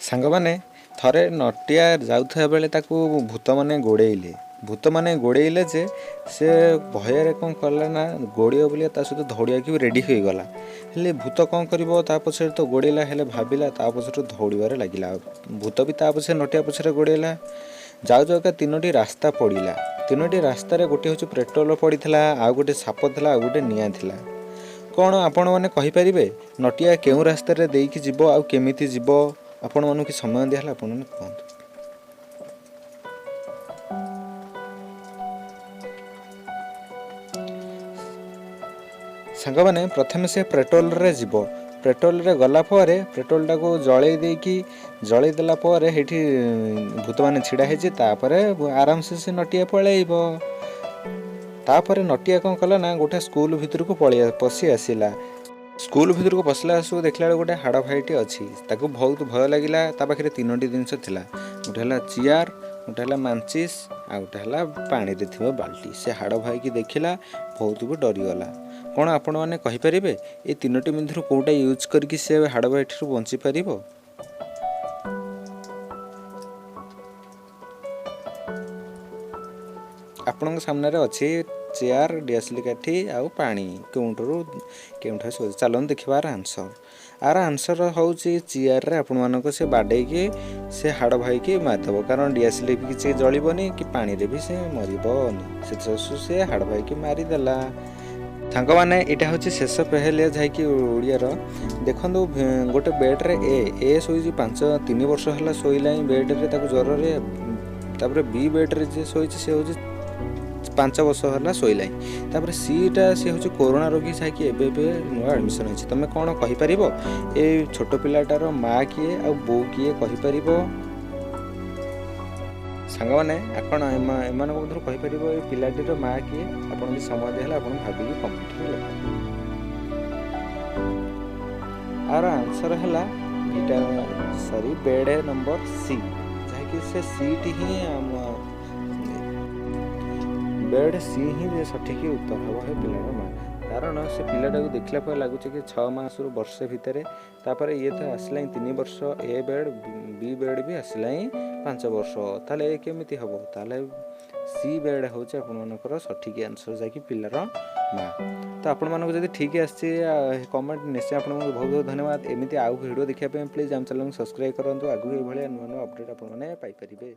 ସାଙ୍ଗମାନେ ଥରେ ନଟିଆ ଯାଉଥିବା ବେଳେ ତାକୁ ଭୂତମାନେ ଗୋଡ଼େଇଲେ ଯେ ସେ ଭୟରେ କ'ଣ କଲା ନା ଗୋଡ଼ିବ ବୋଲି ତା ସହିତ ଦୌଡ଼ିବାକୁ ବି ରେଡ଼ି ହୋଇଗଲା। ହେଲେ ଭୂତ କ'ଣ କରିବ, ତା ପଛରେ ତ ଗୋଡ଼େଇଲା, ହେଲେ ଭାବିଲା ତା ପଛରେ ଦୌଡ଼ିବାରେ ଲାଗିଲା। ଭୂତ ବି ତା ପଛରେ ନଟିଆ ପଛରେ ଗୋଡ଼େଇଲା। ଯାଉ ଯାଉକା ତିନୋଟି ରାସ୍ତା ପଡ଼ିଲା। ତିନୋଟି ରାସ୍ତାରେ ଗୋଟିଏ ହେଉଛି ପେଟ୍ରୋଲ ପଡ଼ିଥିଲା, ଆଉ ଗୋଟେ ସାପ ଥିଲା, ଆଉ ଗୋଟେ ନିଆଁ ଥିଲା। କ'ଣ ଆପଣମାନେ କହିପାରିବେ ନଟିଆ କେଉଁ ରାସ୍ତାରେ ଦେଇକି ଯିବ ଆଉ କେମିତି ଯିବ? ଆପଣମାନଙ୍କୁ କି ସମୟ ଦିଆହେଲା, ଆପଣମାନେ କୁହନ୍ତୁ। ସାଙ୍ଗମାନେ ପ୍ରଥମେ ସେ ପେଟ୍ରୋଲରେ ଯିବ। ପେଟ୍ରୋଲରେ ଗଲା ପରେ ପେଟ୍ରୋଲଟାକୁ ଜଳେଇ ଦେଲା ପରେ ସେଇଠି ଭୂତମାନେ ଛିଡ଼ା ହେଇଛି। ତାପରେ ଆରାମସେ ସେ ନଟିଆ ପଳେଇବ। ତାପରେ ନଟିଆ କ'ଣ କଲା ନା ଗୋଟେ ସ୍କୁଲ ଭିତରକୁ ପଶି ଆସିଲା। ସ୍କୁଲ ଭିତରକୁ ପଶିଲା ସବୁ ଦେଖିଲା ବେଳକୁ ଗୋଟେ ହାଡ଼ ଭାଇଟି ଅଛି। ତାକୁ ବହୁତ ଭୟ ଲାଗିଲା। ତା ପାଖରେ ତିନୋଟି ଜିନିଷ ଥିଲା। ଗୋଟେ ହେଲା ଚିୟାର, ଗୋଟେ ହେଲା ମାଞ୍ଚିସ୍, ଆଉ ଗୋଟେ ହେଲା ପାଣିରେ ଥିବା ବାଲ୍ଟି। ସେ ହାଡ଼ ଭାଇକି ଦେଖିଲା, ବହୁତ ବି ଡରିଗଲା। କ'ଣ ଆପଣମାନେ କହିପାରିବେ ଏ ତିନୋଟି ମଧ୍ୟରୁ କେଉଁଟା ୟୁଜ୍ କରିକି ସେ ହାଡ଼ ଭାଇଠାରୁ ବଞ୍ଚିପାରିବ? ଆପଣଙ୍କ ସାମ୍ନାରେ ଅଛି ଚେୟାର, ଡିଆସିଲି କାଠି ଆଉ ପାଣି। କେଉଁଠାରୁ ଚାଲନ୍ତୁ ଦେଖିବା ଆର ଆନ୍ସର ହେଉଛି ଚିୟାରରେ ଆପଣମାନଙ୍କୁ ସେ ବାଡ଼େଇକି ସେ ହାଡ଼ ଭାଇକି ମାରିଦେବ। କାରଣ ଡିଆସିଲି ବି କିଛି ଜଳିବନି କି ପାଣିରେ ବି ସେ ମରିବନି। ସେ ହାଡ଼ ଭାଇକି ମାରିଦେଲା। ସାଙ୍ଗମାନେ ଏଇଟା ହେଉଛି ଶେଷ ପେହେଲିଆ ଯାଇକି ଓଡ଼ିଆର। ଦେଖନ୍ତୁ ଗୋଟେ ବେଡ଼୍ରେ ଏ ଶୋଇଛି 3 ବର୍ଷ ହେଲା ଶୋଇଲାଣି ବେଡ଼୍ରେ, ତାକୁ ଜ୍ୱରରେ। ତାପରେ ବି ବେଡ଼୍ରେ ଯିଏ ଶୋଇଛି ସେ ହେଉଛି 5 ବର୍ଷ ହେଲା ଶୋଇଲାଣି। ତାପରେ ସିଟା ସେ ହେଉଛି କରୋନା ରୋଗୀ ଯାଇକି ଏବେ ନୂଆ ଆଡ଼ମିସନ୍ ହେଇଛି। ତୁମେ କ'ଣ କହିପାରିବ ଏ ଛୋଟ ପିଲାଟାର ମା କିଏ ଆଉ ବୋଉ କିଏ କହିପାରିବ? ସାଙ୍ଗମାନେ ଆପଣ ଏମାନଙ୍କ ମଧ୍ୟରୁ କହିପାରିବ ଏ ପିଲାଟିର ମା କିଏ? ଆପଣ ବି ସମୟ ଦିଆହେଲେ ଆପଣ ଭାବିକି କମେଣ୍ଟରେ ଲେଖନ୍ତୁ। ଆର ଆନ୍ସର ହେଲା ବେଡ଼ ନମ୍ବର ସି, ଯାହାକି ସେ ସିଟି ହିଁ ବେଡ଼ ସି ହିଁ ସଠିକ୍ ଉତ୍ତର ହେବ ଏ ପିଲାର ମା। କାରଣ ସେ ପିଲାଟାକୁ ଦେଖିଲା ପରେ ଲାଗୁଛି କି 6 ମାସରୁ ବର୍ଷେ ଭିତରେ। ତାପରେ ଇଏ ତ ଆସିଲାଣି 3 ବର୍ଷ ଏ ବେଡ଼, ବି ବେଡ଼ ବି ଆସିଲାଣି 5 ବର୍ଷ। ତାହେଲେ ଏ କେମିତି ହେବ? ତାହେଲେ ସି ବେଡ଼ ହେଉଛି ଆପଣମାନଙ୍କର ସଠିକ୍ ଆନ୍ସର, ଯାଇକି ପିଲାର ମା। ତ ଆପଣମାନଙ୍କୁ ଯଦି ଠିକ୍ ଆସିଛି କମେଣ୍ଟ ନିଶ୍ଚୟ ଆପଣଙ୍କୁ ବହୁତ ବହୁତ ଧନ୍ୟବାଦ। ଏମିତି ଆଉ ଭିଡ଼ିଓ ଦେଖିବା ପାଇଁ ପ୍ଲିଜ୍ ଆମ ଚ୍ୟାନେଲକୁ ସବସ୍କ୍ରାଇବ୍ କରନ୍ତୁ। ଆଗକୁ ଏଇଭଳିଆ ନୂଆ ଅପଡ଼େଟ୍ ଆପଣମାନେ ପାଇପାରିବେ।